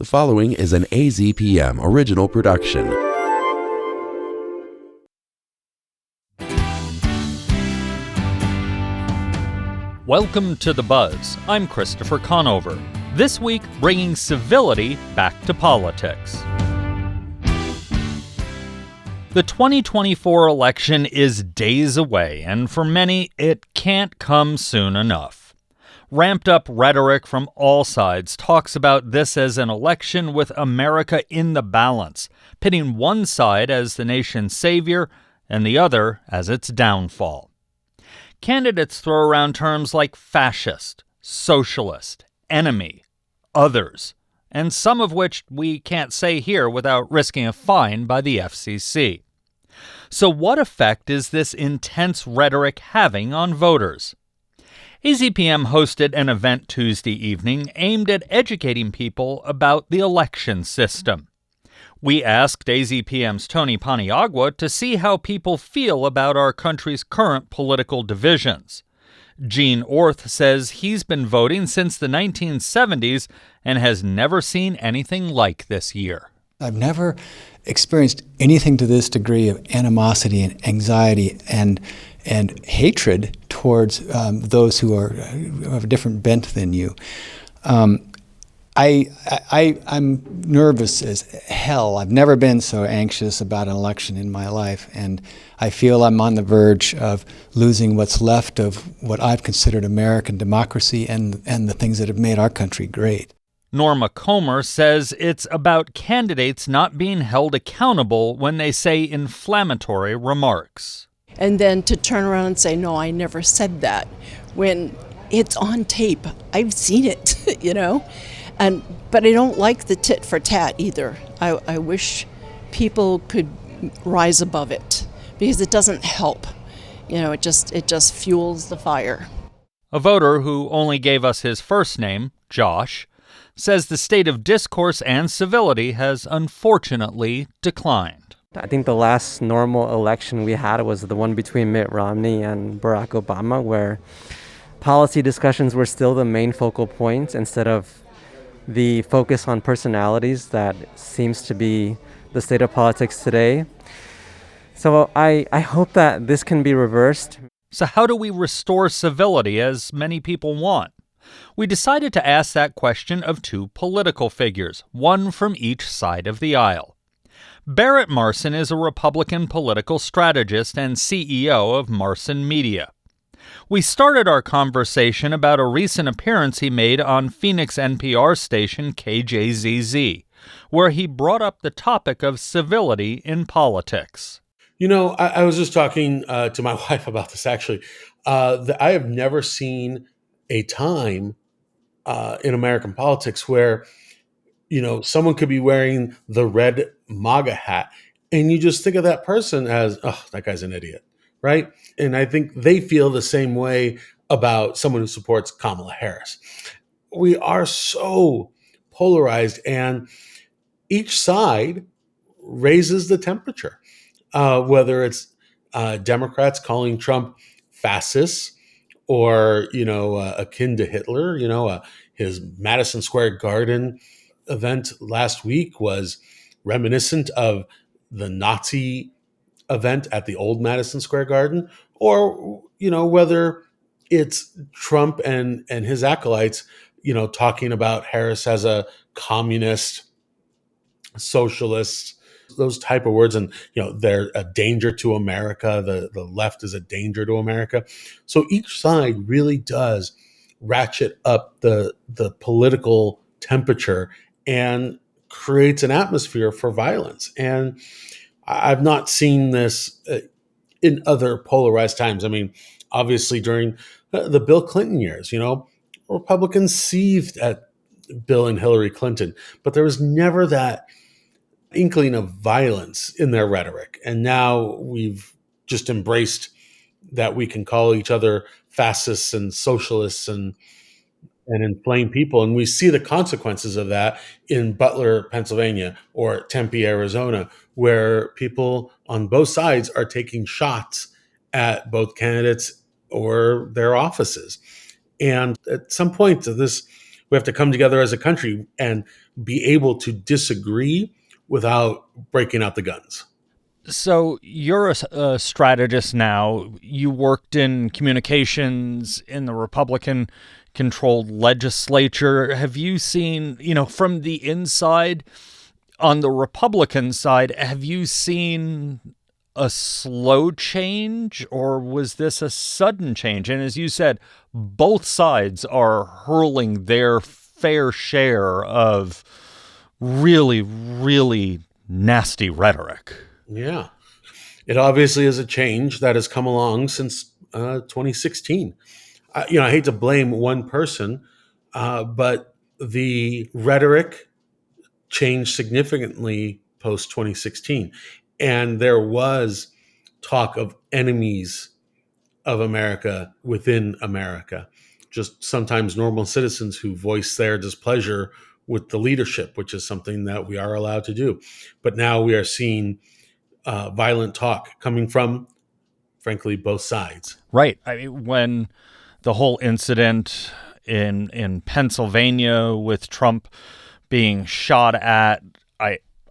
The following is an AZPM original production. Welcome to The Buzz. I'm Christopher Conover. This week, bringing civility back to politics. The 2024 election is days away, and for many, it can't come soon enough. Ramped-up rhetoric from all sides talks about this as an election with America in the balance, pitting one side as the nation's savior and the other as its downfall. Candidates throw around terms like fascist, socialist, enemy, others, and some of which we can't say here without risking a fine by the FCC. So what effect is this intense rhetoric having on voters? AZPM hosted an event Tuesday evening aimed at educating people about the election system. We asked AZPM's Tony Paniagua to see how people feel about our country's current political divisions. Gene Orth says he's been voting since the 1970s and has never seen anything like this year. I've never experienced anything to this degree of animosity and anxiety and hatred towards those who have a different bent than you. I'm nervous as hell. I've never been so anxious about an election in my life, and I feel I'm on the verge of losing what's left of what I've considered American democracy and the things that have made our country great. Norma Comer says it's about candidates not being held accountable when they say inflammatory remarks. And then to turn around and say, no, I never said that, when it's on tape. I've seen it, But I don't like the tit for tat either. I wish people could rise above it, because it doesn't help. It just fuels the fire. A voter who only gave us his first name, Josh, says the state of discourse and civility has unfortunately declined. I think the last normal election we had was the one between Mitt Romney and Barack Obama, where policy discussions were still the main focal point instead of the focus on personalities that seems to be the state of politics today. So I hope that this can be reversed. So how do we restore civility as many people want? We decided to ask that question of two political figures, one from each side of the aisle. Barrett Marson is a Republican political strategist and CEO of Marson Media. We started our conversation about a recent appearance he made on Phoenix NPR station KJZZ, where he brought up the topic of civility in politics. I was just talking to my wife about this, actually. I have never seen a time in American politics where, someone could be wearing the red MAGA hat and you just think of that person as, oh, that guy's an idiot, right? And I think they feel the same way about someone who supports Kamala Harris. We are so polarized, and each side raises the temperature, whether it's Democrats calling Trump fascist or, akin to Hitler. His Madison Square Garden event last week was reminiscent of the Nazi event at the old Madison Square Garden, or, whether it's Trump and his acolytes, talking about Harris as a communist, socialist, those type of words. And, they're a danger to America. The left is a danger to America. So each side really does ratchet up the political temperature and creates an atmosphere for violence. And I've not seen this in other polarized times. I mean, obviously during the Bill Clinton years, Republicans seethed at Bill and Hillary Clinton, but there was never that inkling of violence in their rhetoric. And now we've just embraced that we can call each other fascists and socialists and inflame people. And we see the consequences of that in Butler, Pennsylvania, or Tempe, Arizona, where people on both sides are taking shots at both candidates or their offices. And at some point, this We have to come together as a country and be able to disagree without breaking out the guns. So you're a strategist now. You worked in communications in the Republican controlled legislature. Have you seen, from the inside on the Republican side, have you seen a slow change or was this a sudden change? And as you said, both sides are hurling their fair share of really, really nasty rhetoric. Yeah. It obviously is a change that has come along since 2016. I hate to blame one person, but the rhetoric changed significantly post 2016. And there was talk of enemies of America within America, just sometimes normal citizens who voice their displeasure with the leadership, which is something that we are allowed to do. But now we are seeing violent talk coming from, frankly, both sides. Right. I mean, when the whole incident in Pennsylvania with Trump being shot at,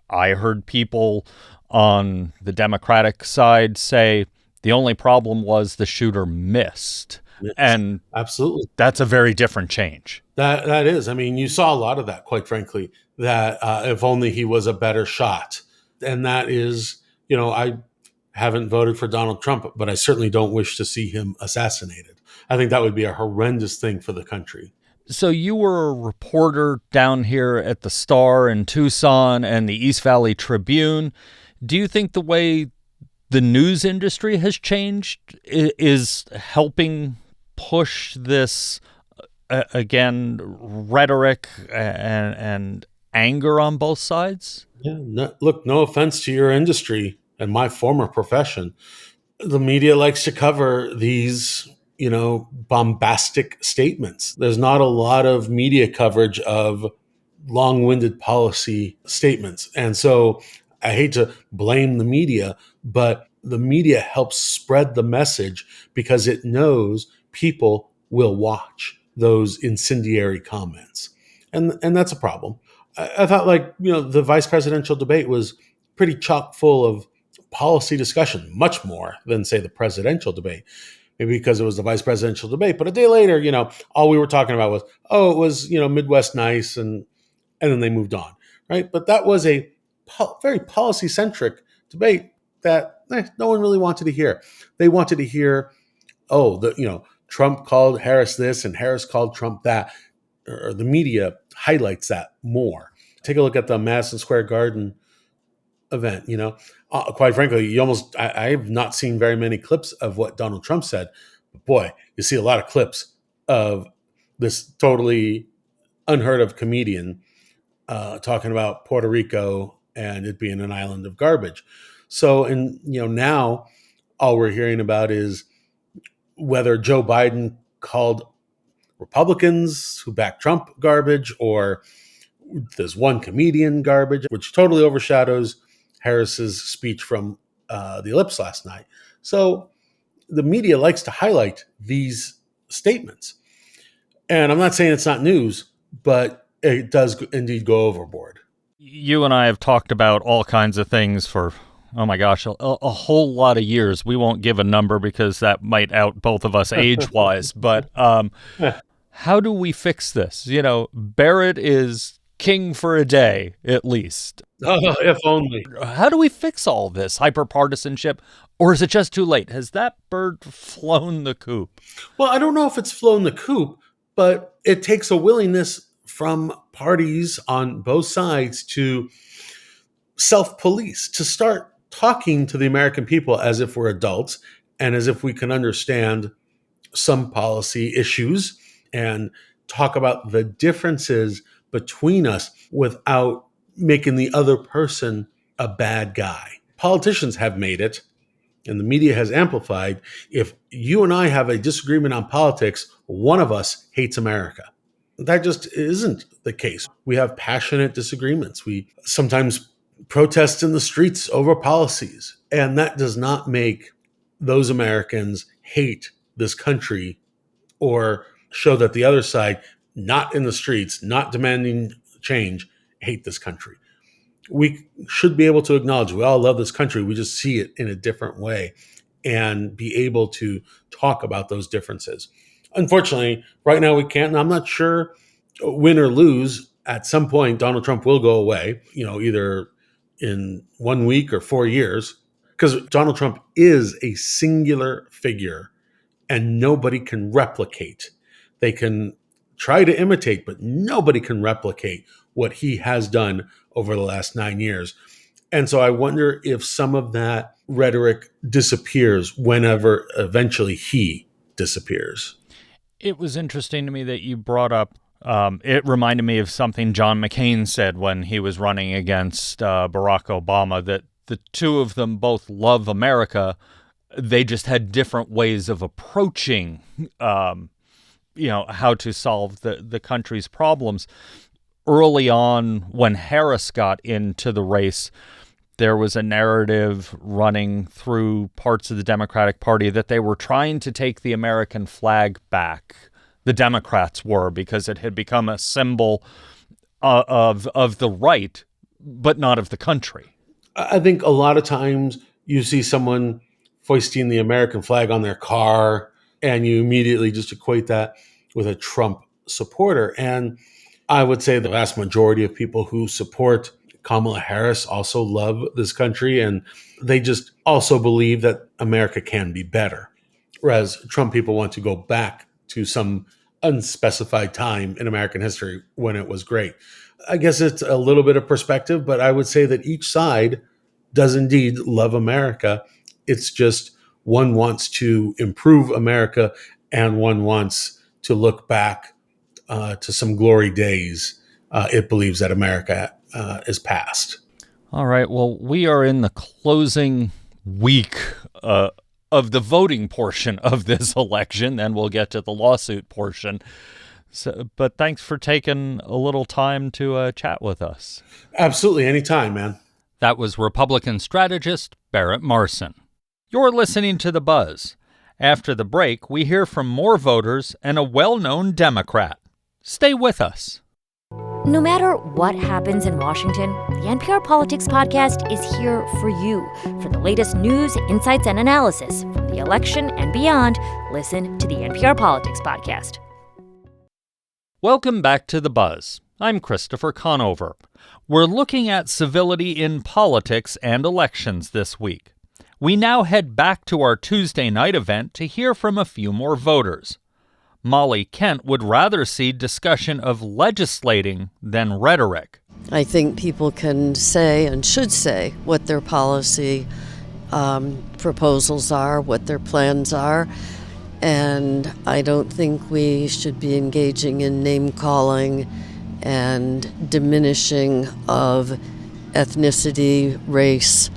I heard people on the Democratic side say the only problem was the shooter missed. Yes, and absolutely. That's a very different change. That is. I mean, you saw a lot of that, quite frankly, that if only he was a better shot. And that is, I haven't voted for Donald Trump, but I certainly don't wish to see him assassinated. I think that would be a horrendous thing for the country. So you were a reporter down here at the Star in Tucson and the East Valley Tribune. Do you think the way the news industry has changed is helping push this, again, rhetoric and anger on both sides? Yeah, look, no offense to your industry and my former profession. The media likes to cover these, bombastic statements. There's not a lot of media coverage of long-winded policy statements. And so I hate to blame the media, but the media helps spread the message because it knows people will watch those incendiary comments. And that's a problem. I thought the vice presidential debate was pretty chock full of policy discussion, much more than, say, the presidential debate. Maybe because it was the vice presidential debate. But a day later, all we were talking about was, it was, Midwest nice. And then they moved on, right? But that was a very policy-centric debate that no one really wanted to hear. They wanted to hear, Trump called Harris this and Harris called Trump that. Or the media highlights that more. Take a look at the Madison Square Garden event. Quite frankly, I have not seen very many clips of what Donald Trump said. But boy, you see a lot of clips of this totally unheard of comedian talking about Puerto Rico and it being an island of garbage. So, now all we're hearing about is whether Joe Biden called Republicans who back Trump garbage, or there's one comedian garbage, which totally overshadows Harris's speech from the Ellipse last night. So the media likes to highlight these statements. And I'm not saying it's not news, but it does indeed go overboard. You and I have talked about all kinds of things for, oh my gosh, a whole lot of years. We won't give a number because that might out both of us age-wise. But how do we fix this? Barrett is king for a day, at least. If only. How do we fix all this hyperpartisanship? Or is it just too late? Has that bird flown the coop? Well, I don't know if it's flown the coop, but it takes a willingness from parties on both sides to self-police, to start talking to the American people as if we're adults and as if we can understand some policy issues and talk about the differences between us without making the other person a bad guy. Politicians have made it, and the media has amplified. If you and I have a disagreement on politics, one of us hates America. That just isn't the case. We have passionate disagreements. We sometimes protest in the streets over policies, and that does not make those Americans hate this country or show that the other side not in the streets, not demanding change, hate this country. We should be able to acknowledge we all love this country. We just see it in a different way and be able to talk about those differences. Unfortunately, right now we can't, and I'm not sure, win or lose, at some point Donald Trump will go away, either in 1 week or 4 years, because Donald Trump is a singular figure and nobody can replicate. They can try to imitate, but nobody can replicate what he has done over the last 9 years. And so I wonder if some of that rhetoric disappears whenever eventually he disappears. It was interesting to me that you brought up, it reminded me of something John McCain said when he was running against Barack Obama, that the two of them both love America. They just had different ways of approaching, how to solve the country's problems. Early on, when Harris got into the race, there was a narrative running through parts of the Democratic Party that they were trying to take the American flag back. The Democrats were, because it had become a symbol of the right, but not of the country. I think a lot of times you see someone foisting the American flag on their car, and you immediately just equate that with a Trump supporter. And I would say the vast majority of people who support Kamala Harris also love this country, and they just also believe that America can be better. Whereas Trump people want to go back to some unspecified time in American history when it was great. I guess it's a little bit of perspective, but I would say that each side does indeed love America. It's just one wants to improve America and one wants to look back to some glory days. It believes that America is past. All right. Well, we are in the closing week of the voting portion of this election. Then we'll get to the lawsuit portion. But thanks for taking a little time to chat with us. Absolutely. Anytime, man. That was Republican strategist Barrett Marson. You're listening to The Buzz. After the break, we hear from more voters and a well-known Democrat. Stay with us. No matter what happens in Washington, the NPR Politics Podcast is here for you. For the latest news, insights, and analysis from the election and beyond, listen to the NPR Politics Podcast. Welcome back to The Buzz. I'm Christopher Conover. We're looking at civility in politics and elections this week. We now head back to our Tuesday night event to hear from a few more voters. Molly Kent would rather see discussion of legislating than rhetoric. I think people can say and should say what their policy proposals are, what their plans are, and I don't think we should be engaging in name-calling and diminishing of ethnicity, race,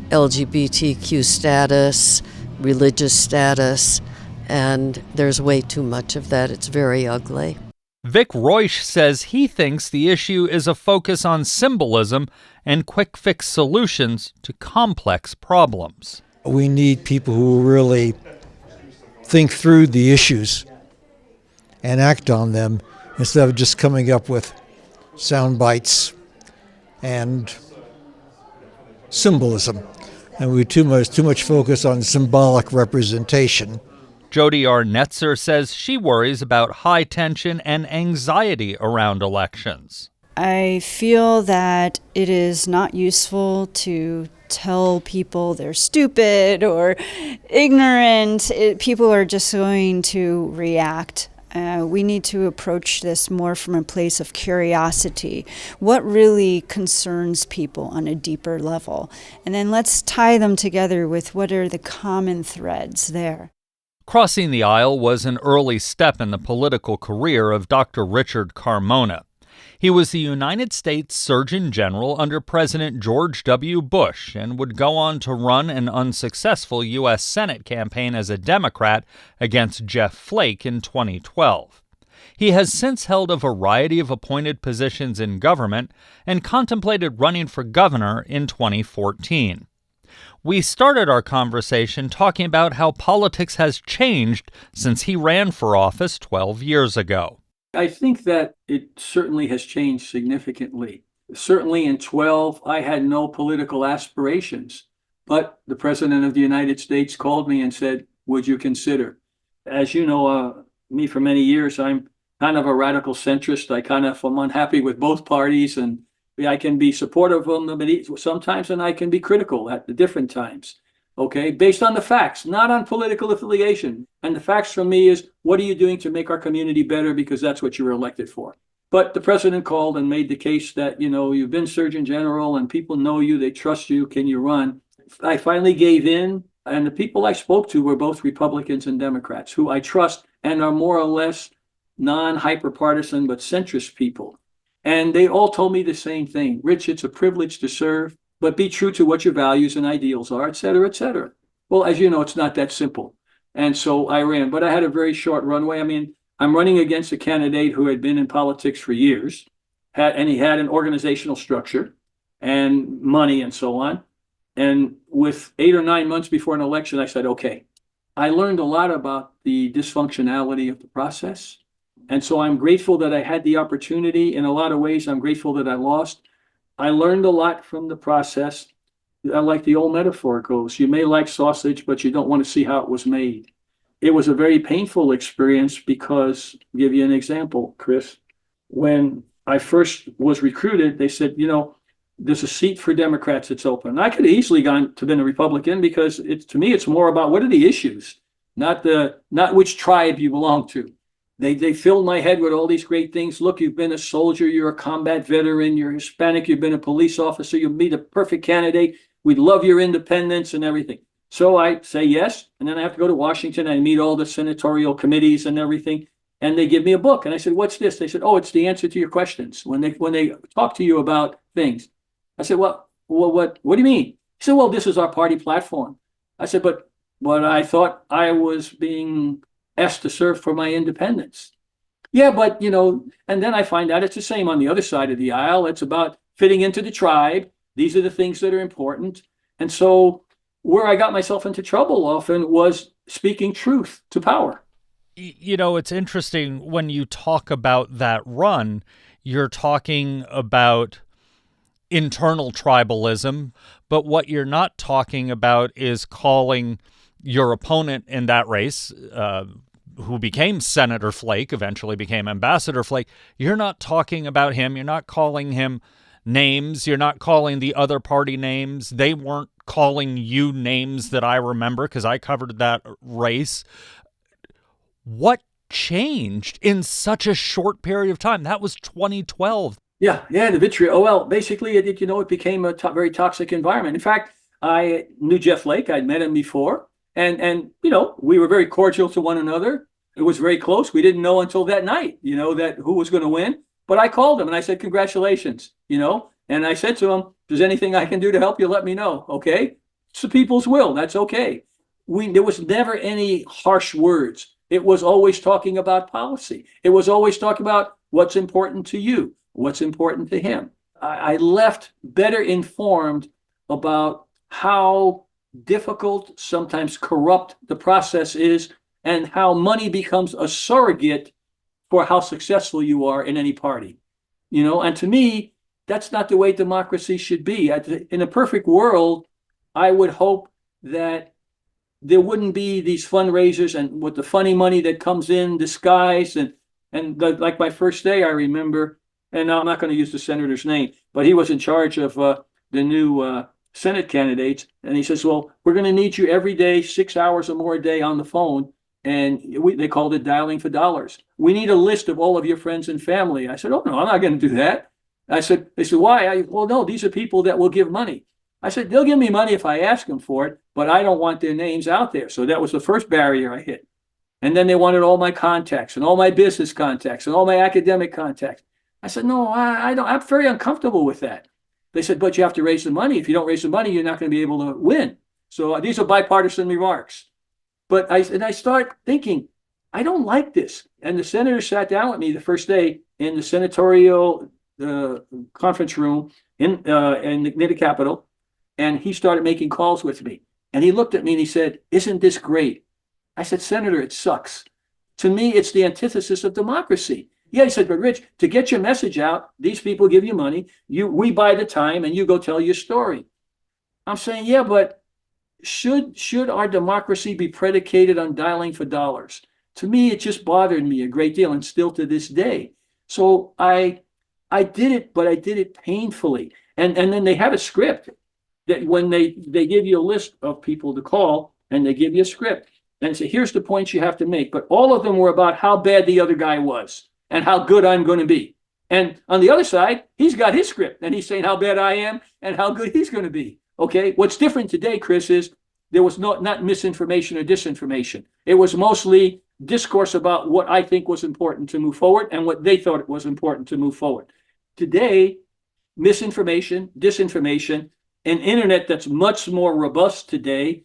LGBTQ status, religious status, and there's way too much of that. It's very ugly. Vic Roish says he thinks the issue is a focus on symbolism and quick-fix solutions to complex problems. We need people who really think through the issues and act on them instead of just coming up with sound bites and symbolism. And we too much focus on symbolic representation. Jody R. Netzer says she worries about high tension and anxiety around elections. I feel that it is not useful to tell people they're stupid or ignorant. People are just going to react. We need to approach this more from a place of curiosity. What really concerns people on a deeper level? And then let's tie them together with what are the common threads there. Crossing the aisle was an early step in the political career of Dr. Richard Carmona. He was the United States Surgeon General under President George W. Bush and would go on to run an unsuccessful U.S. Senate campaign as a Democrat against Jeff Flake in 2012. He has since held a variety of appointed positions in government and contemplated running for governor in 2014. We started our conversation talking about how politics has changed since he ran for office 12 years ago. I think that it certainly has changed significantly. Certainly in 12, I had no political aspirations, but the President of the United States called me and said, would you consider? As you know, me for many years, I'm kind of a radical centrist. I'm unhappy with both parties, and I can be supportive of them sometimes, and I can be critical at the different times. Okay, based on the facts, not on political affiliation. And the facts for me is, what are you doing to make our community better? Because that's what you were elected for. But the president called and made the case that, you've been Surgeon General and people know you, they trust you, can you run? I finally gave in, and the people I spoke to were both Republicans and Democrats, who I trust and are more or less non-hyperpartisan but centrist people. And they all told me the same thing. Rich, it's a privilege to serve, but be true to what your values and ideals are, et cetera, et cetera. Well, as you know, it's not that simple. And so I ran, but I had a very short runway. I mean, I'm running against a candidate who had been in politics for years, and he had an organizational structure and money and so on. And with 8 or 9 months before an election, I said, okay, I learned a lot about the dysfunctionality of the process. And so I'm grateful that I had the opportunity. In a lot of ways, I'm grateful that I lost. I learned a lot from the process. I like the old metaphor goes, you may like sausage, but you don't want to see how it was made. It was a very painful experience because, I'll give you an example, Chris, when I first was recruited, they said, there's a seat for Democrats that's open. I could have easily gone to been a Republican because to me, it's more about what are the issues, not which tribe you belong to. They filled my head with all these great things. Look, you've been a soldier, you're a combat veteran, you're Hispanic, you've been a police officer, you'll be the perfect candidate. We'd love your independence and everything. So I say yes, and then I have to go to Washington. I meet all the senatorial committees and everything, and they give me a book. And I said, "What's this?" They said, "Oh, it's the answer to your questions when they talk to you about things." I said, "Well, what do you mean?" He said, "Well, this is our party platform." I said, "But I thought I was being asked to serve for my independence." Yeah, but and then I find out it's the same on the other side of the aisle. It's about fitting into the tribe. These are the things that are important, and so where I got myself into trouble often was speaking truth to power. It's interesting when you talk about that run, you're talking about internal tribalism, but what you're not talking about is calling your opponent in that race, who became Senator Flake, eventually became Ambassador Flake. You're not talking about him. You're not calling him names. You're not calling the other party names. They weren't calling you names that I remember because I covered that race. What changed in such a short period of time? That was 2012. Yeah, the vitriol. Oh, well, basically, it became a very toxic environment. In fact, I knew Jeff Flake. I'd met him before. And we were very cordial to one another. It was very close. We didn't know until that night, that who was going to win. But I called him and I said, congratulations, and I said to him, if there's anything I can do to help you, let me know. Okay. It's the people's will. That's okay. There was never any harsh words. It was always talking about policy. It was always talking about what's important to you, what's important to him. I left better informed about how difficult, sometimes corrupt the process is, and how money becomes a surrogate for how successful you are in any party. And to me, that's not the way democracy should be. In a perfect world, I would hope that there wouldn't be these fundraisers and with the funny money that comes in disguised like my first day, I remember, and I'm not going to use the senator's name, but he was in charge of the new Senate candidates. And he says, well, we're going to need you every day, 6 hours or more a day on the phone. And they called it dialing for dollars. We need a list of all of your friends and family. I said, oh, no, I'm not going to do that. They said, why? Well, no, these are people that will give money. I said, they'll give me money if I ask them for it, but I don't want their names out there. So that was the first barrier I hit. And then they wanted all my contacts and all my business contacts and all my academic contacts. I said, no, I don't. I'm very uncomfortable with that. They said, but you have to raise the money. If you don't raise the money, you're not going to be able to win. So these are bipartisan remarks. But I start thinking, I don't like this. And the senator sat down with me the first day in the senatorial conference room in near the Capitol, and he started making calls with me. And he looked at me and he said, isn't this great? I said, Senator, it sucks. To me, it's the antithesis of democracy. Yeah, he said, but Rich, to get your message out, these people give you money. We buy the time and you go tell your story. I'm saying, yeah, but should our democracy be predicated on dialing for dollars? To me, it just bothered me a great deal, and still to this day. So I did it, but I did it painfully. And then they have a script that when they give you a list of people to call, and they give you a script and say, here's the points you have to make. But all of them were about how bad the other guy was and how good I'm going to be. And on the other side, he's got his script and he's saying how bad I am and how good he's going to be. Okay. What's different today, Chris, is there was not misinformation or disinformation. It was mostly discourse about what I think was important to move forward and what they thought it was important to move forward. Today, misinformation, disinformation, an internet that's much more robust today,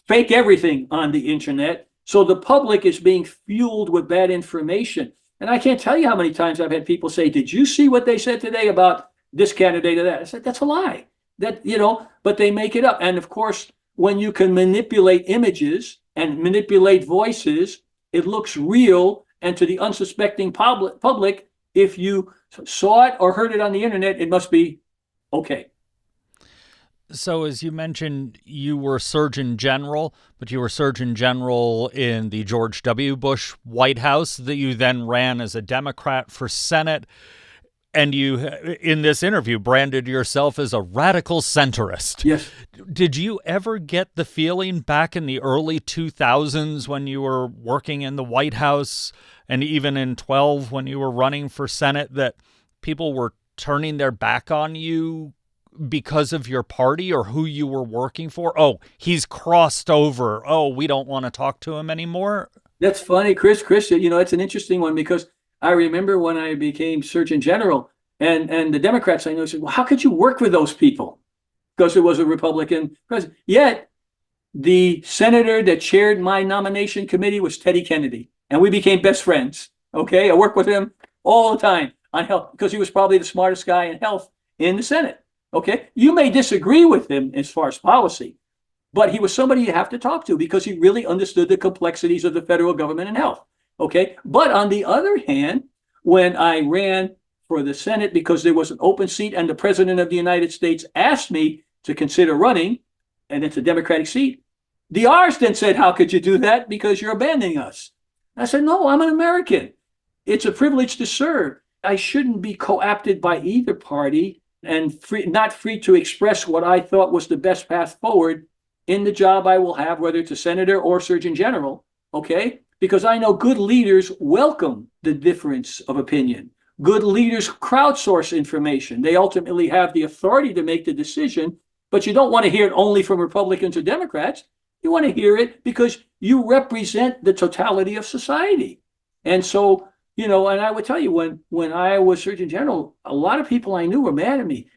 fake everything on the internet. So the public is being fueled with bad information. And I can't tell you how many times I've had people say, did you see what they said today about this candidate or that? I said, that's a lie. But they make it up. And of course, when you can manipulate images and manipulate voices, it looks real. And to the unsuspecting public, if you saw it or heard it on the internet, it must be okay. So as you mentioned, you were Surgeon General, but you were Surgeon General in the George W. Bush White House that you then ran as a Democrat for Senate. And you, in this interview, branded yourself as a radical centrist. Yes. Did you ever get the feeling back in the early 2000s when you were working in the White House and even in 12 when you were running for Senate that people were turning their back on you because of your party or who you were working for? Oh, he's crossed over. Oh, we don't want to talk to him anymore. That's funny, Chris. It's an interesting one because I remember when I became Surgeon General and the Democrats I know said, well, how could you work with those people? Because it was a Republican president. Yet the senator that chaired my nomination committee was Teddy Kennedy. And we became best friends. Okay. I worked with him all the time on health because he was probably the smartest guy in health in the Senate. Okay. You may disagree with him as far as policy, but he was somebody you have to talk to because he really understood the complexities of the federal government and health. Okay. But on the other hand, when I ran for the Senate because there was an open seat and the President of the United States asked me to consider running, and it's a Democratic seat, the R's then said, how could you do that? Because you're abandoning us. I said, no, I'm an American. It's a privilege to serve. I shouldn't be co-opted by either party and not free to express what I thought was the best path forward in the job I will have, whether it's a senator or Surgeon General, okay? Because I know good leaders welcome the difference of opinion. Good leaders crowdsource information. They ultimately have the authority to make the decision, but you don't want to hear it only from Republicans or Democrats. You want to hear it because you represent the totality of society. And so, and I would tell you, when I was Surgeon General, a lot of people I knew were mad at me.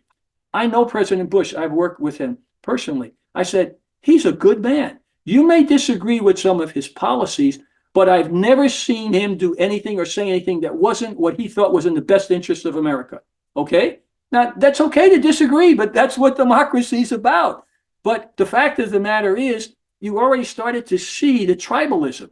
I know President Bush. I've worked with him personally. I said, he's a good man. You may disagree with some of his policies, but I've never seen him do anything or say anything that wasn't what he thought was in the best interest of America. Okay? Now, that's okay to disagree, but that's what democracy is about. But the fact of the matter is, you already started to see the tribalism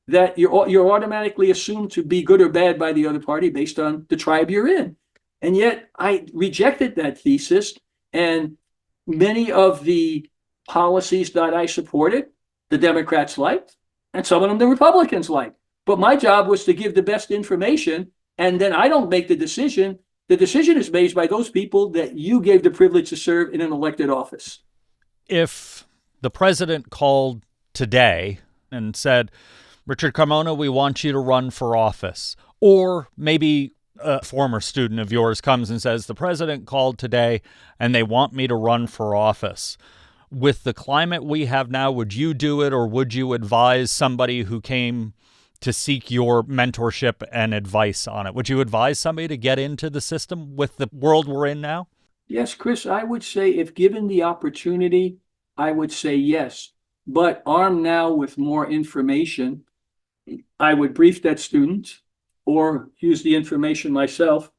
that you're automatically assumed to be good or bad by the other party based on the tribe you're in. And yet I rejected that thesis, and many of the policies that I supported, the Democrats liked, and some of them the Republicans liked. But my job was to give the best information, and then I don't make the decision. The decision is made by those people that you gave the privilege to serve in an elected office. If the president called today and said, Richard Carmona, we want you to run for office. Or maybe a former student of yours comes and says, the president called today and they want me to run for office. With the climate we have now, would you do it, or would you advise somebody who came to seek your mentorship and advice on it? Would you advise somebody to get into the system with the world we're in now? Yes, Chris, I would say if given the opportunity, I would say yes. But armed now with more information, I would brief that student or use the information myself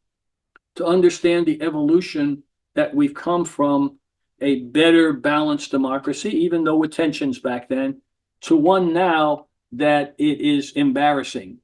to understand the evolution that we've come from a better balanced democracy, even though with tensions back then, to one now that it is embarrassing.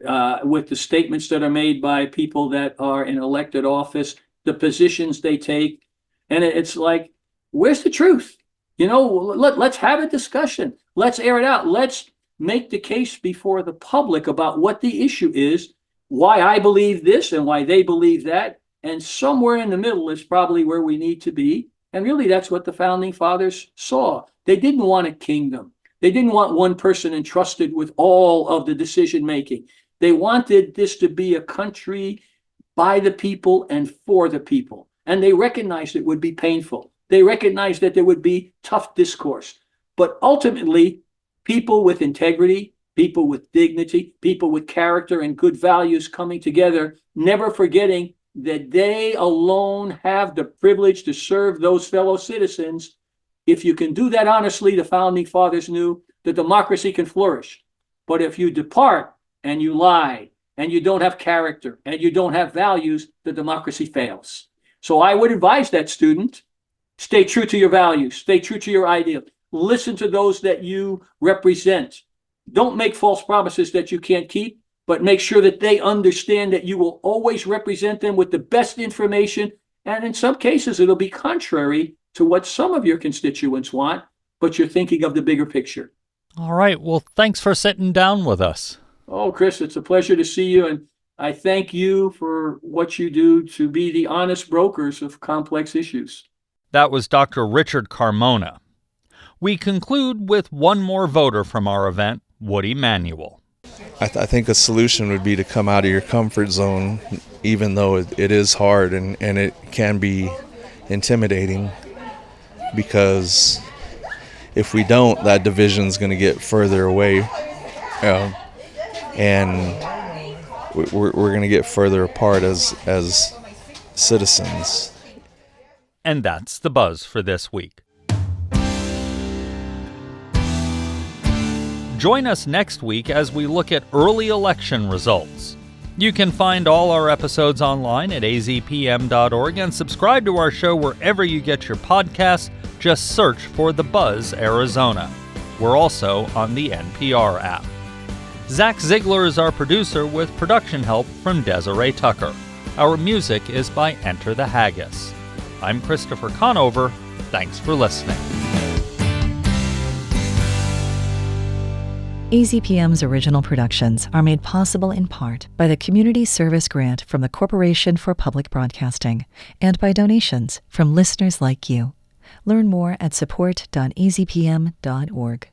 with the statements that are made by people that are in elected office, the positions they take. And it's like, where's the truth? Let's have a discussion. Let's air it out. Let's make the case before the public about what the issue is, why I believe this and why they believe that. And somewhere in the middle is probably where we need to be. And really, that's what the founding fathers saw. They didn't want a kingdom. They didn't want one person entrusted with all of the decision making. They wanted this to be a country by the people and for the people. And they recognized it would be painful. They recognized that there would be tough discourse. But ultimately, people with integrity, people with dignity, people with character and good values coming together, never forgetting that they alone have the privilege to serve those fellow citizens. If you can do that honestly, the founding fathers knew that democracy can flourish. But if you depart and you lie and you don't have character and you don't have values, the democracy fails. So I would advise that student, stay true to your values, stay true to your ideal, listen to those that you represent. Don't make false promises that you can't keep, but make sure that they understand that you will always represent them with the best information. And in some cases, it'll be contrary to what some of your constituents want, but you're thinking of the bigger picture. All right. Well, thanks for sitting down with us. Oh, Chris, it's a pleasure to see you. And I thank you for what you do to be the honest brokers of complex issues. That was Dr. Richard Carmona. We conclude with one more voter from our event, Woody Manuel. I think a solution would be to come out of your comfort zone, even though it is hard and it can be intimidating, because if we don't, that division is going to get further away, and we're going to get further apart as citizens. And that's the buzz for this week. Join us next week as we look at early election results. You can find all our episodes online at azpm.org and subscribe to our show wherever you get your podcasts. Just search for The Buzz Arizona. We're also on the NPR app. Zach Ziegler is our producer with production help from Desiree Tucker. Our music is by Enter the Haggis. I'm Christopher Conover. Thanks for listening. AZPM's original productions are made possible in part by the Community Service Grant from the Corporation for Public Broadcasting and by donations from listeners like you. Learn more at support.azpm.org.